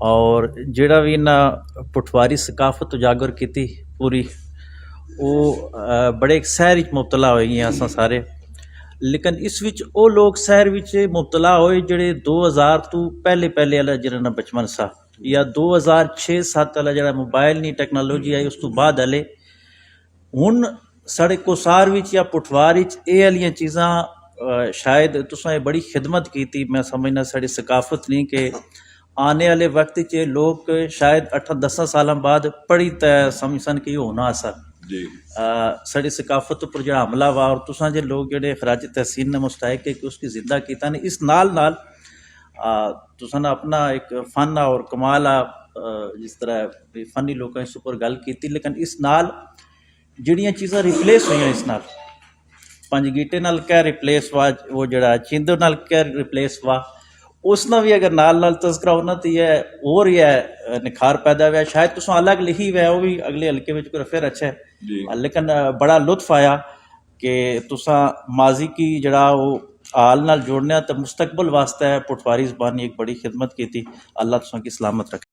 और ਜਿਹੜਾ ਵੀ ਇਹਨਾਂ ਪਟਵਾਰੀ ਸਕਾਫਤ ਉਜਾਗਰ ਕੀਤੀ ਪੂਰੀ ਉਹ ਬੜੇ ਸ਼ਹਿਰ ਵਿੱਚ ਮੁਬਤਲਾ ਹੋਏ ਗਏ ਅਸਾਂ ਸਾਰੇ। ਲੇਕਿਨ ਇਸ ਵਿੱਚ ਉਹ ਲੋਕ ਸ਼ਹਿਰ ਵਿੱਚ ਮੁਬਤਲਾ ਹੋਏ ਜਿਹੜੇ 2000 ਤੋਂ ਪਹਿਲੇ ਵਾਲਾ ਜਿਹਨਾਂ ਦਾ ਬਚਪਨ ਸਾ ਜਾਂ 2006-7 ਵਾਲਾ ਜਿਹੜਾ ਮੋਬਾਈਲ ਨਹੀਂ ਟੈਕਨੋਲੋਜੀ ਆਈ ਉਸ ਤੋਂ ਬਾਅਦ ਹਲੇ ਹੁਣ ਸਾਡੇ ਕੋਸਾਰ ਵਿੱਚ ਜਾਂ ਪਟਵਾਰ ਵਿੱਚ ਇਹ ਵਾਲੀਆਂ ਚੀਜ਼ਾਂ शायद तुसां ये बड़ी खिदमत की थी। मैं समझना साड़ी सकाफत नहीं कि आने वाले वक्त च लोग शायद 8-10 साल बाद पढ़ी तय समझ कि होना सा साड़ी सकाफत उपर जो हमला वा और तुसां जे लोग जेडे खराज तहसीन ने मुस्तैक है कि उसकी जिंदा किया ने इस नाल तुसां अपना एक फन और कमाल जिस तरह फनी लोगों इस उपर गल की, लेकिन इस नाल जिहड़ियां चीज़ां रिप्लेस हुई इस नाल पंज गीटे नाल क्या रिप्लेस वा वो जड़ा चिंदो नाल क्या रिप्लेस वा उसना भी अगर नाल तस्करा होना तो यह और यह निखार पैदा हुआ। शायद तुम अलग लिखी हुआ वो भी अगले हल्के में फिर अच्छा है, लेकिन बड़ा लुत्फ आया कि तुसा माजी की जड़ा वो हाल नाल जोड़ने तो मुस्तकबल वास्ते पटवारी ज़बान एक बड़ी खिदमत की थी। अल्लाह तुसा की सलामत रखे।